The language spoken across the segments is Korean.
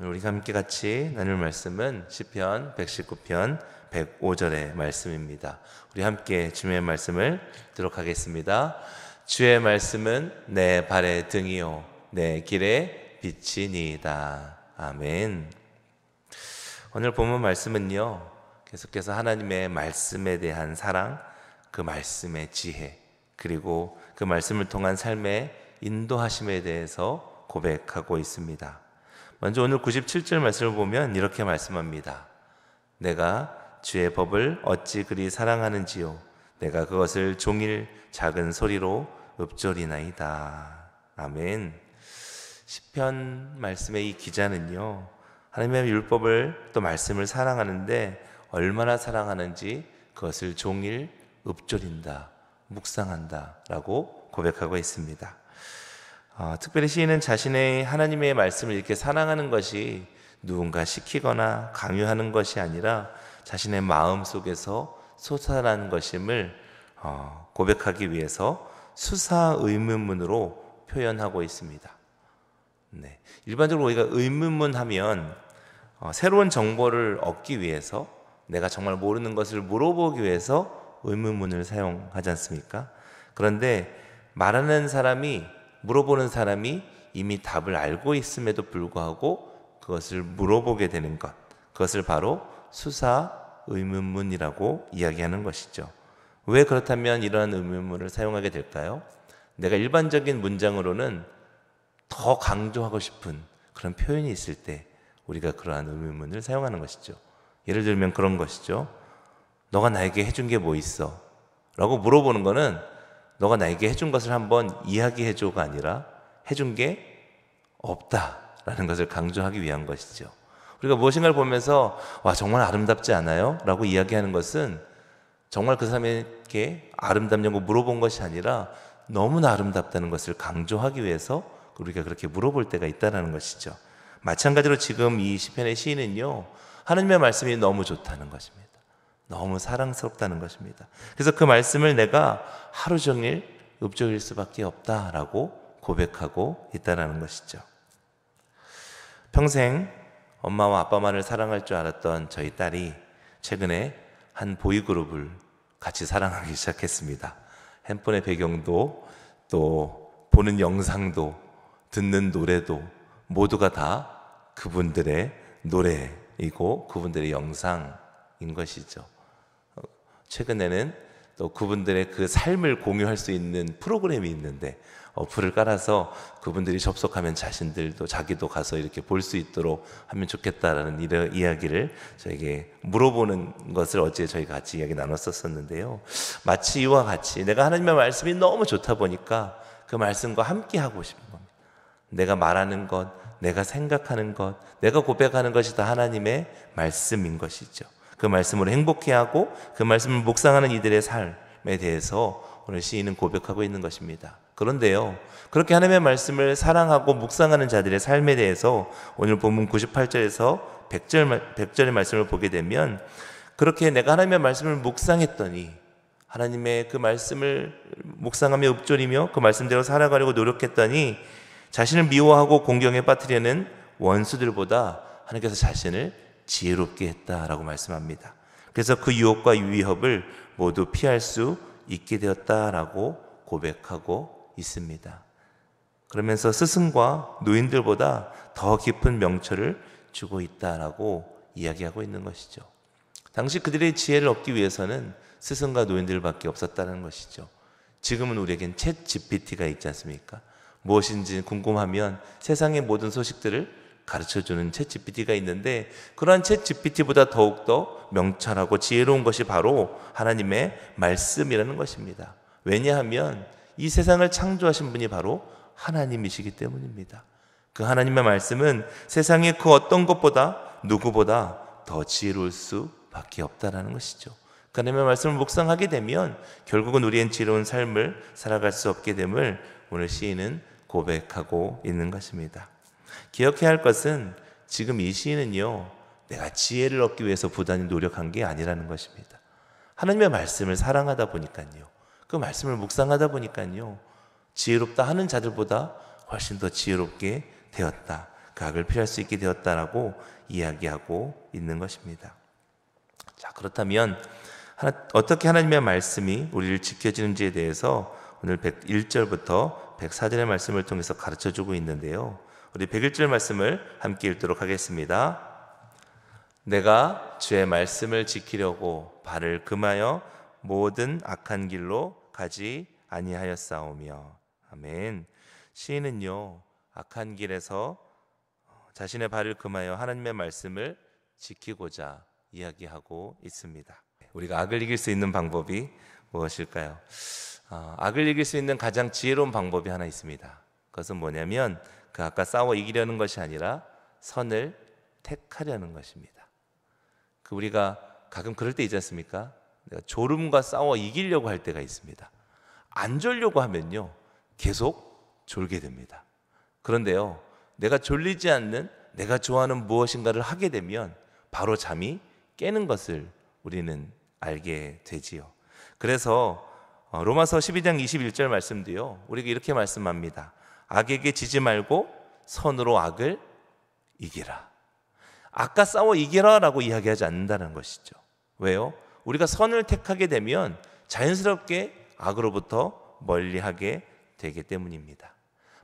우리가 함께 같이 나눌 말씀은 시편 119편 105절의 말씀입니다. 우리 함께 주의 말씀을 듣도록 하겠습니다. 주의 말씀은 내 발의 등이요 내 길의 빛이니이다. 아멘. 오늘 본문 말씀은요, 계속해서 하나님의 말씀에 대한 사랑, 그 말씀의 지혜, 그리고 그 말씀을 통한 삶의 인도하심에 대해서 고백하고 있습니다. 먼저 오늘 97절 말씀을 보면 이렇게 말씀합니다. 내가 주의 법을 어찌 그리 사랑하는지요 내가 그것을 종일 작은 소리로 읊조리나이다. 아멘. 시편 말씀의 이 기자는요, 하나님의 율법을 또 말씀을 사랑하는데 얼마나 사랑하는지 그것을 종일 읊조린다, 묵상한다 라고 고백하고 있습니다. 특별히 시인은 자신의 하나님의 말씀을 이렇게 사랑하는 것이 누군가 시키거나 강요하는 것이 아니라 자신의 마음 속에서 솟아난 것임을 고백하기 위해서 수사 의문문으로 표현하고 있습니다. 네. 일반적으로 우리가 의문문 하면 새로운 정보를 얻기 위해서, 내가 정말 모르는 것을 물어보기 위해서 의문문을 사용하지 않습니까? 그런데 말하는 사람이, 물어보는 사람이 이미 답을 알고 있음에도 불구하고 그것을 물어보게 되는 것, 그것을 바로 수사 의문문이라고 이야기하는 것이죠. 왜 그렇다면 이러한 의문문을 사용하게 될까요? 내가 일반적인 문장으로는 더 강조하고 싶은 그런 표현이 있을 때 우리가 그러한 의문문을 사용하는 것이죠. 예를 들면 그런 것이죠. 너가 나에게 해준 게 뭐 있어? 라고 물어보는 거는 너가 나에게 해준 것을 한번 이야기해줘가 아니라 해준 게 없다라는 것을 강조하기 위한 것이죠. 우리가 무엇인가를 보면서 와 정말 아름답지 않아요? 라고 이야기하는 것은 정말 그 사람에게 아름답냐고 물어본 것이 아니라 너무나 아름답다는 것을 강조하기 위해서 우리가 그렇게 물어볼 때가 있다는 것이죠. 마찬가지로 지금 이 시편의 시인은요, 하나님의 말씀이 너무 좋다는 것입니다. 너무 사랑스럽다는 것입니다. 그래서 그 말씀을 내가 하루 종일 읊조릴 수밖에 없다라고 고백하고 있다는 것이죠. 평생 엄마와 아빠만을 사랑할 줄 알았던 저희 딸이 최근에 한 보이그룹을 같이 사랑하기 시작했습니다. 핸폰의 배경도 또 보는 영상도 듣는 노래도 모두가 다 그분들의 노래이고 그분들의 영상인 것이죠. 최근에는 또 그분들의 그 삶을 공유할 수 있는 프로그램이 있는데 어플을 깔아서 그분들이 접속하면 자신들도 자기도 가서 이렇게 볼 수 있도록 하면 좋겠다라는 이런 이야기를 저에게 물어보는 것을 어제 저희가 같이 이야기 나눴었는데요. 마치 이와 같이 내가 하나님의 말씀이 너무 좋다 보니까 그 말씀과 함께 하고 싶은 겁니다. 내가 말하는 것, 내가 생각하는 것, 내가 고백하는 것이 다 하나님의 말씀인 것이죠. 그 말씀으로 행복해하고 그 말씀을 묵상하는 이들의 삶에 대해서 오늘 시인은 고백하고 있는 것입니다. 그런데요, 그렇게 하나님의 말씀을 사랑하고 묵상하는 자들의 삶에 대해서 오늘 본문 98절에서 100절의 말씀을 보게 되면 그렇게 내가 하나님의 말씀을 묵상했더니 하나님의 그 말씀을 묵상하며 읊조리며 그 말씀대로 살아가려고 노력했더니 자신을 미워하고 공경에 빠뜨리는 원수들보다 하나님께서 자신을 지혜롭게 했다라고 말씀합니다. 그래서 그 유혹과 위협을 모두 피할 수 있게 되었다라고 고백하고 있습니다. 그러면서 스승과 노인들보다 더 깊은 명철을 주고 있다라고 이야기하고 있는 것이죠. 당시 그들의 지혜를 얻기 위해서는 스승과 노인들밖에 없었다는 것이죠. 지금은 우리에겐 챗 GPT가 있지 않습니까? 무엇인지 궁금하면 세상의 모든 소식들을 가르쳐주는 챗 GPT가 있는데 그러한 챗 GPT보다 더욱더 명철하고 지혜로운 것이 바로 하나님의 말씀이라는 것입니다. 왜냐하면 이 세상을 창조하신 분이 바로 하나님이시기 때문입니다. 그 하나님의 말씀은 세상의 그 어떤 것보다 누구보다 더 지혜로울 수밖에 없다는 것이죠. 그 하나님의 말씀을 묵상하게 되면 결국은 우리의 지혜로운 삶을 살아갈 수 없게 됨을 오늘 시인은 고백하고 있는 것입니다. 기억해야 할 것은 지금 이 시인은요, 내가 지혜를 얻기 위해서 부단히 노력한 게 아니라는 것입니다. 하나님의 말씀을 사랑하다 보니까요, 그 말씀을 묵상하다 보니까요, 지혜롭다 하는 자들보다 훨씬 더 지혜롭게 되었다. 그 악을 피할 수 있게 되었다라고 이야기하고 있는 것입니다. 자, 그렇다면 어떻게 하나님의 말씀이 우리를 지켜주는지에 대해서 오늘 101절부터 104절의 말씀을 통해서 가르쳐주고 있는데요, 우리 101절 말씀을 함께 읽도록 하겠습니다. 내가 주의 말씀을 지키려고 발을 금하여 모든 악한 길로 가지 아니하였사오며. 아멘. 시인은요, 악한 길에서 자신의 발을 금하여 하나님의 말씀을 지키고자 이야기하고 있습니다. 우리가 악을 이길 수 있는 방법이 무엇일까요? 악을 이길 수 있는 가장 지혜로운 방법이 하나 있습니다. 그것은 뭐냐면 그 악과 싸워 이기려는 것이 아니라 선을 택하려는 것입니다. 우리가 가끔 그럴 때 있지 않습니까? 내가 졸음과 싸워 이기려고 할 때가 있습니다. 안 졸려고 하면요, 계속 졸게 됩니다. 그런데요, 내가 졸리지 않는 내가 좋아하는 무엇인가를 하게 되면 바로 잠이 깨는 것을 우리는 알게 되지요. 그래서 로마서 12장 21절 말씀도요, 우리에게 이렇게 말씀합니다. 악에게 지지 말고 선으로 악을 이기라. 악과 싸워 이기라 라고 이야기하지 않는다는 것이죠. 왜요? 우리가 선을 택하게 되면 자연스럽게 악으로부터 멀리하게 되기 때문입니다.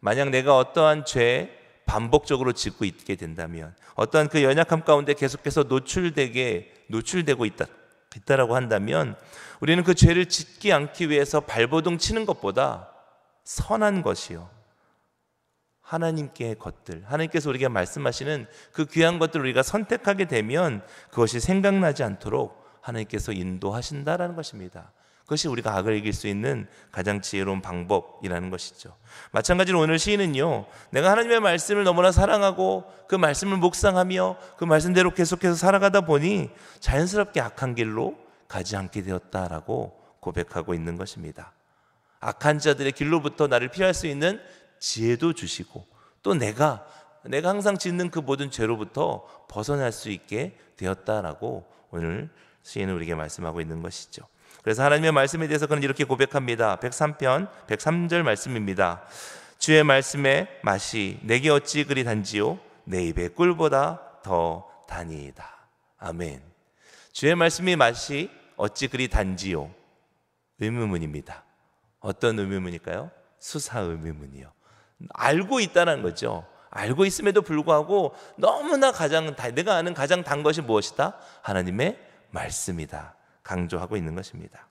만약 내가 어떠한 죄에 반복적으로 짓고 있게 된다면, 어떠한 그 연약함 가운데 계속해서 노출되고 있다라고 한다면, 우리는 그 죄를 짓지 않기 위해서 발버둥 치는 것보다 선한 것이요, 하나님께의 것들, 하나님께서 우리에게 말씀하시는 그 귀한 것들을 우리가 선택하게 되면 그것이 생각나지 않도록 하나님께서 인도하신다라는 것입니다. 그것이 우리가 악을 이길 수 있는 가장 지혜로운 방법이라는 것이죠. 마찬가지로 오늘 시인은요, 내가 하나님의 말씀을 너무나 사랑하고 그 말씀을 묵상하며 그 말씀대로 계속해서 살아가다 보니 자연스럽게 악한 길로 가지 않게 되었다라고 고백하고 있는 것입니다. 악한 자들의 길로부터 나를 피할 수 있는 지혜도 주시고, 또 내가 항상 짓는 그 모든 죄로부터 벗어날 수 있게 되었다라고 오늘 시인은 우리에게 말씀하고 있는 것이죠. 그래서 하나님의 말씀에 대해서 그는 이렇게 고백합니다. 103편 103절 말씀입니다. 주의 말씀의 맛이 내게 어찌 그리 단지요, 내 입의 꿀보다 더 다니이다. 아멘. 주의 말씀의 맛이 어찌 그리 단지요? 의문문입니다. 어떤 의문문일까요? 수사 의문문이요. 알고 있다는 거죠. 알고 있음에도 불구하고 너무나 내가 아는 가장 단 것이 무엇이다? 하나님의 말씀이다. 강조하고 있는 것입니다.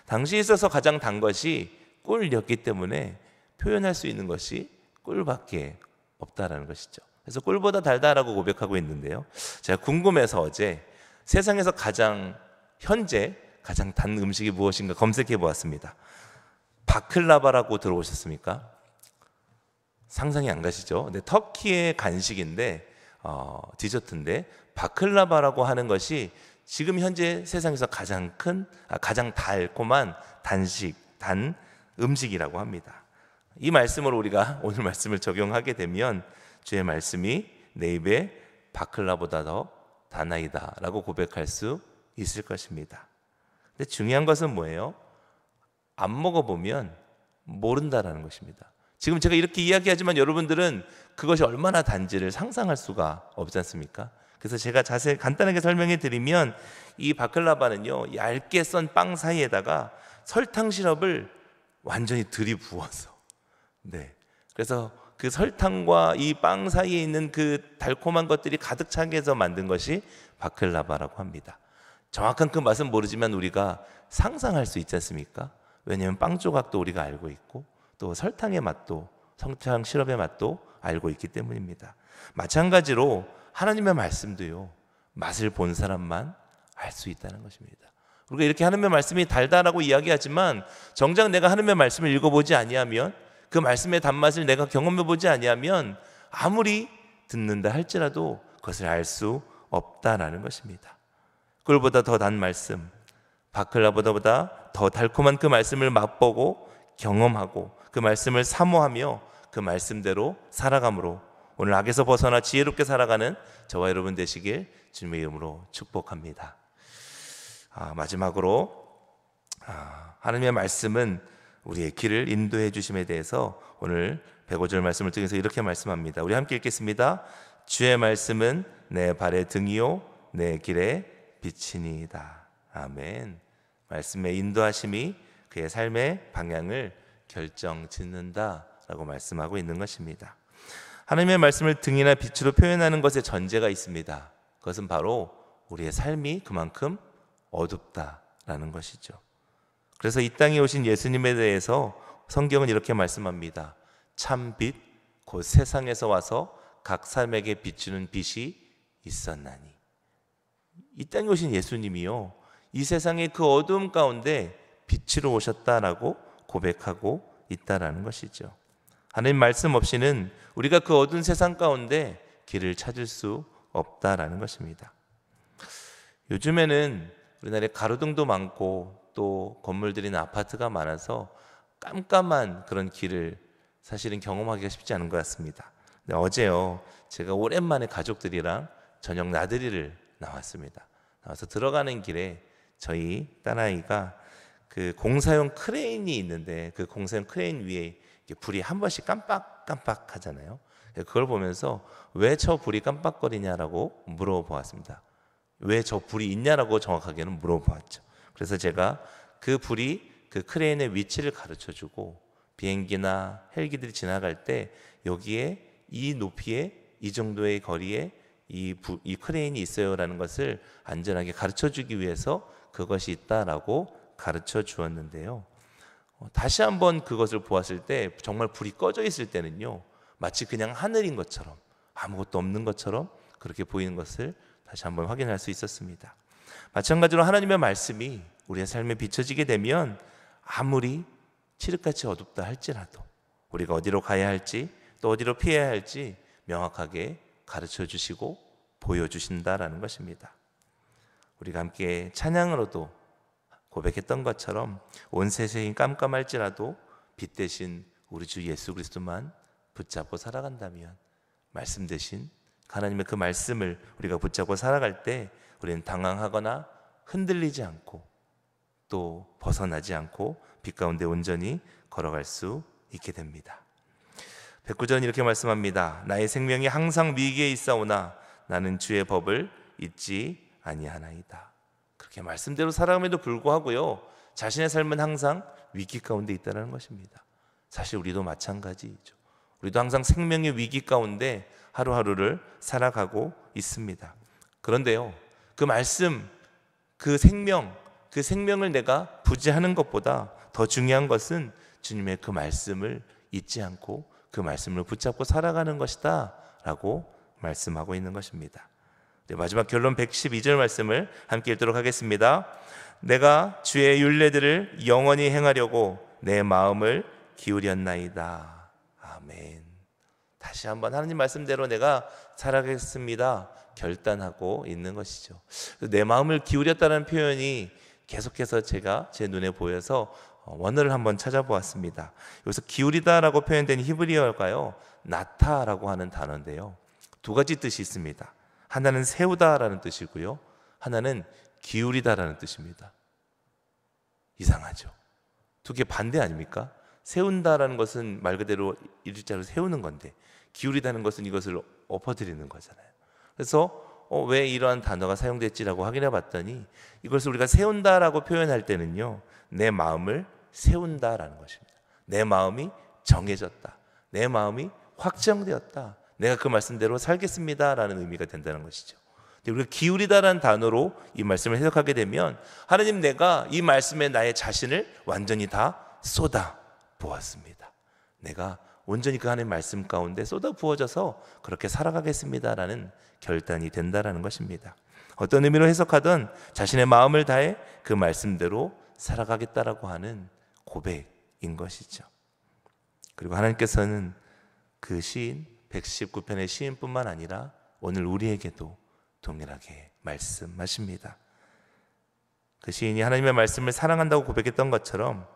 당시에 있어서 가장 단 것이 꿀이었기 때문에 표현할 수 있는 것이 꿀밖에 없다라는 것이죠. 그래서 꿀보다 달다라고 고백하고 있는데요, 제가 궁금해서 어제 세상에서 현재 가장 단 음식이 무엇인가 검색해 보았습니다. 바클라바라고 들어보셨습니까? 상상이 안 가시죠? 근데 터키의 간식인데 디저트인데, 바클라바라고 하는 것이 지금 현재 세상에서 가장 달콤한 단 음식이라고 합니다. 이 말씀으로 우리가 오늘 말씀을 적용하게 되면 주의 말씀이 내 입에 바클라보다 더 다나이다 라고 고백할 수 있을 것입니다. 근데 중요한 것은 뭐예요? 안 먹어보면 모른다라는 것입니다. 지금 제가 이렇게 이야기하지만 여러분들은 그것이 얼마나 단지를 상상할 수가 없지 않습니까? 그래서 제가 간단하게 설명해 드리면, 이 바클라바는요, 얇게 썬 빵 사이에다가 설탕 시럽을 완전히 들이부어서, 그래서 그 설탕과 이 빵 사이에 있는 그 달콤한 것들이 가득 차게 해서 만든 것이 바클라바라고 합니다. 정확한 그 맛은 모르지만 우리가 상상할 수 있지 않습니까? 왜냐하면 빵 조각도 우리가 알고 있고, 또 설탕의 맛도, 설탕 시럽의 맛도 알고 있기 때문입니다. 마찬가지로 하나님의 말씀도요, 맛을 본 사람만 알 수 있다는 것입니다. 우리가 이렇게 하나님의 말씀이 달다라고 이야기하지만 정작 내가 하나님의 말씀을 읽어보지 아니하면, 그 말씀의 단맛을 내가 경험해보지 아니하면 아무리 듣는다 할지라도 그것을 알 수 없다라는 것입니다. 꿀보다 더 단 말씀, 바클라보다 더 달콤한 그 말씀을 맛보고 경험하고 그 말씀을 사모하며 그 말씀대로 살아감으로 오늘 악에서 벗어나 지혜롭게 살아가는 저와 여러분 되시길 주님의 이름으로 축복합니다. 마지막으로 하나님의 말씀은 우리의 길을 인도해 주심에 대해서 오늘 105절 말씀을 통해서 이렇게 말씀합니다. 우리 함께 읽겠습니다. 주의 말씀은 내 발의 등이요 내 길의 빛이니이다. 아멘. 말씀의 인도하심이 그의 삶의 방향을 결정짓는다라고 말씀하고 있는 것입니다. 하나님의 말씀을 등이나 빛으로 표현하는 것에 전제가 있습니다. 그것은 바로 우리의 삶이 그만큼 어둡다라는 것이죠. 그래서 이 땅에 오신 예수님에 대해서 성경은 이렇게 말씀합니다. 참 빛, 곧 세상에서 와서 각 사람에게 비추는 빛이 있었나니. 이 땅에 오신 예수님이요, 이 세상의 그 어두움 가운데 빛으로 오셨다라고 고백하고 있다라는 것이죠. 하나님 말씀 없이는 우리가 그 어두운 세상 가운데 길을 찾을 수 없다라는 것입니다. 요즘에는 우리나라에 가로등도 많고 또 건물들이나 아파트가 많아서 깜깜한 그런 길을 사실은 경험하기가 쉽지 않은 것 같습니다. 근데 어제요, 제가 오랜만에 가족들이랑 저녁 나들이를 나왔습니다. 나와서 들어가는 길에 저희 딸아이가 그 공사용 크레인이 있는데 그 공사용 크레인 위에 불이 한 번씩 깜빡깜빡 하잖아요. 그걸 보면서 왜 저 불이 깜빡거리냐라고 물어보았습니다. 왜 저 불이 있냐라고 정확하게는 물어보았죠. 그래서 제가 그 불이 그 크레인의 위치를 가르쳐주고 비행기나 헬기들이 지나갈 때 여기에 이 높이에 이 정도의 거리에 이 크레인이 있어요라는 것을 안전하게 가르쳐주기 위해서 그것이 있다라고 가르쳐 주었는데요. 다시 한번 그것을 보았을 때 정말 불이 꺼져 있을 때는요, 마치 그냥 하늘인 것처럼 아무것도 없는 것처럼 그렇게 보이는 것을 다시 한번 확인할 수 있었습니다. 마찬가지로 하나님의 말씀이 우리의 삶에 비춰지게 되면 아무리 칠흑같이 어둡다 할지라도 우리가 어디로 가야 할지 또 어디로 피해야 할지 명확하게 가르쳐 주시고 보여주신다라는 것입니다. 우리가 함께 찬양으로도 고백했던 것처럼 온 세상이 깜깜할지라도 빛 대신 우리 주 예수 그리스도만 붙잡고 살아간다면, 말씀 대신 하나님의 그 말씀을 우리가 붙잡고 살아갈 때 우리는 당황하거나 흔들리지 않고 또 벗어나지 않고 빛 가운데 온전히 걸어갈 수 있게 됩니다. 109전 이렇게 말씀합니다. 나의 생명이 항상 위기에 있사오나 나는 주의 법을 잊지 아니하나이다. 그렇게 말씀대로 살아감에도 불구하고요, 자신의 삶은 항상 위기 가운데 있다는 것입니다. 사실 우리도 마찬가지죠. 우리도 항상 생명의 위기 가운데 하루하루를 살아가고 있습니다. 그런데요, 그 말씀, 그 생명을 내가 부지하는 것보다 더 중요한 것은 주님의 그 말씀을 잊지 않고 그 말씀을 붙잡고 살아가는 것이다 라고 말씀하고 있는 것입니다. 네, 마지막 결론 112절 말씀을 함께 읽도록 하겠습니다. 내가 주의 율례들을 영원히 행하려고 내 마음을 기울였나이다. 아멘. 다시 한번 하나님 말씀대로 내가 살아가겠습니다 결단하고 있는 것이죠. 내 마음을 기울였다는 표현이 계속해서 제 눈에 보여서 원어를 한번 찾아보았습니다. 여기서 기울이다라고 표현된 히브리어가요, 나타라고 하는 단어인데요, 두 가지 뜻이 있습니다. 하나는 세우다라는 뜻이고요, 하나는 기울이다라는 뜻입니다. 이상하죠? 두 개 반대 아닙니까? 세운다라는 것은 말 그대로 일자로 세우는 건데 기울이다는 것은 이것을 엎어뜨리는 거잖아요. 그래서 왜 이러한 단어가 사용됐지라고 확인해 봤더니 이것을 우리가 세운다라고 표현할 때는요, 내 마음을 세운다라는 것입니다. 내 마음이 정해졌다, 내 마음이 확정되었다, 내가 그 말씀대로 살겠습니다라는 의미가 된다는 것이죠. 우리가 기울이다라는 단어로 이 말씀을 해석하게 되면 하나님, 내가 이 말씀에 나의 자신을 완전히 다 쏟아 부었습니다. 내가 온전히 그 하나님의 말씀 가운데 쏟아 부어져서 그렇게 살아가겠습니다라는 결단이 된다라는 것입니다. 어떤 의미로 해석하든 자신의 마음을 다해 그 말씀대로 살아가겠다라고 하는 고백인 것이죠. 그리고 하나님께서는 그 시인 119편의 시인뿐만 아니라 오늘 우리에게도 동일하게 말씀하십니다. 그 시인이 하나님의 말씀을 사랑한다고 고백했던 것처럼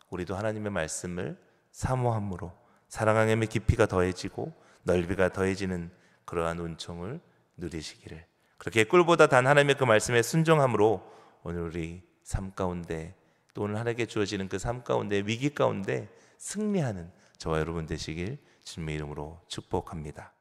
우리도 하나님의 말씀을 사모함으로 사랑함의 깊이가 더해지고 넓이가 더해지는 그러한 은총을 누리시기를, 그렇게 꿀보다 단 하나님의 그 말씀에 순종함으로 오늘 우리 삶 가운데 또 오늘 하나님께 주어지는 그 삶 가운데, 위기 가운데 승리하는 저와 여러분 되시길 주님의 이름으로 축복합니다.